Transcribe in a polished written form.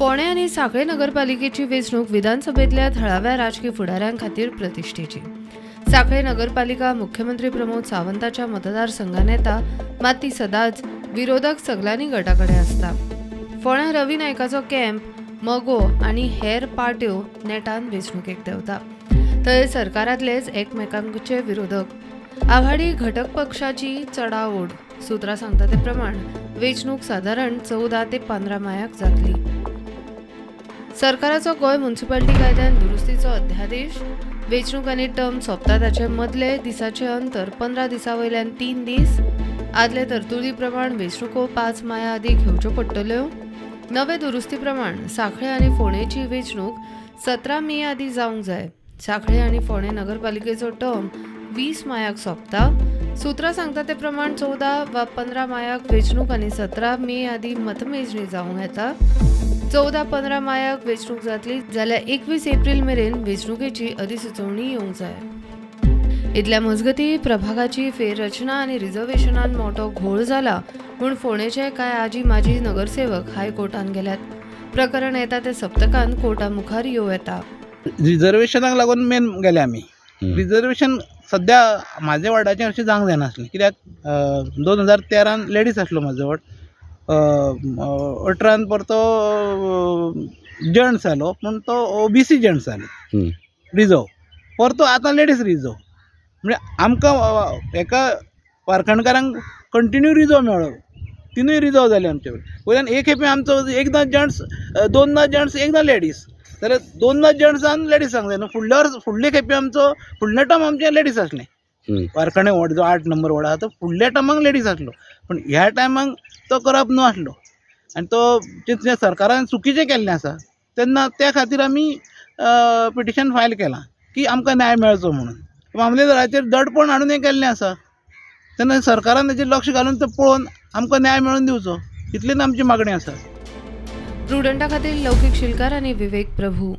फोंडे आनी सांखळे नगरपालिकेची वेंचणूक विधानसभेतल्या थळाव्या राजकीय फुडाऱ्यांखातीर प्रतिश्ठेची। सांखळे नगरपालिका मुख्यमंत्री प्रमोद सावंताच्या मतदारसंघात येता, मात ती सदांच विरोधक सगल्यांनी गटाकडे आसता। फोंड्या रवी नायकाचो कॅम्प, मगो आनी हेर पार्ट्यो नेटान वेंचणुकेक देंवता, थंय सरकारांतलेच एकमेकांचे विरोधक। आघाडी घटक पक्षाची चडाओड। सुत्रां सांगता ते प्रमाण वेंचणूक सादारण 14 ते 15 मायाक जातली। सरकाराचो गोंय म्युनिसिपालिटी कायद्यान दुरुस्तीचो अध्यादेश, वेंचणूक आनी टर्म सोंपता ताचे मदले दिसाचे अंतर 15 दिसां वयल्यान 3 दीस। आदले तरतुदी प्रमाण वेंचणुको 5 माया आदी घेवच्यो पडटल्यो। नवे दुरुस्ती प्रमाण सांखळे आनी फोंडेची वेंचणूक 17 मे आदी जावंक जाय। सांखळे आनी फोंडे नगरपालिकेचो टर्म 20 मायाक सोंपता। सुत्रां सांगता ते प्रमाण 14 वा 15 मायाक वेंचणूक आनी 17 मे आदी मतमेजणी जावंक येता। 14-15 मायाक वेंचणूक जातली जाल्यार 21 एप्रील मेरेन वेंचणुकेची अधिसुचोवणी येवंक जाय। इतल्या मजगतीं प्रभागाची फेररचना आनी रिझर्वेशनान मोठो घोळ जाला म्हूण फोंडेचे कांय आजी माजी नगरसेवक हायकोर्टान गेल्यात। प्रकरण येता ते सप्तकांत कोर्टा मुखार येवं येता। रिझर्वेशनाक लागून मेन गेले आमी। रिझर्वेशन सद्या म्हाज्या वार्डाचें अशें जावंक जायना आसलें, कित्याक 2013 लेडीज आसलो म्हाजो वार्ड, 18 परतो जेंट्स जालो, पूण तो ओबीसी जेंट्स जालो रिजर्व, परतो आतां लेडीज रिजर्व। म्हणजे आमकां एका वारखणकारांक कंटिन्यू रिजर्व मेळ्ळो, तिनूय रिजर्व जाले आमचे वयल्यान। एक खेपे आमचो एकदां जेंट्स, दोनदां जेंट्स, एकदां लेडीज, जाल्यार दोनदां जेंट्सांक लेडीज सांगूंक जाय। फुडले खेपे आमचो फुडले टर्म आमचें लेडीज आसलें। वारखणे वॉर्ड जो 8 नंबर वॉर्ड आहा तो फुडल्या टर्माक लेडीज आसलो, पूण ह्या टायमाक तो करप न्हू आसलो आनी तो जें सरकारान चुकीचें केल्लें आसा तेन्ना त्या खातीर आमी पिटिशन फायल केलां की आमकां न्याय मेळचो म्हणून। मामलेदाराचेर दडपण हाडून हें केल्लें आसा, तेन्ना सरकारान हेजेर लक्ष घालून तें पळोवन आमकां न्याय मेळून दिवचो, इतलीच आमची मागणी आसा। प्रुडंटा खातीर लौकीक शिलकार आनी विवेक प्रभू।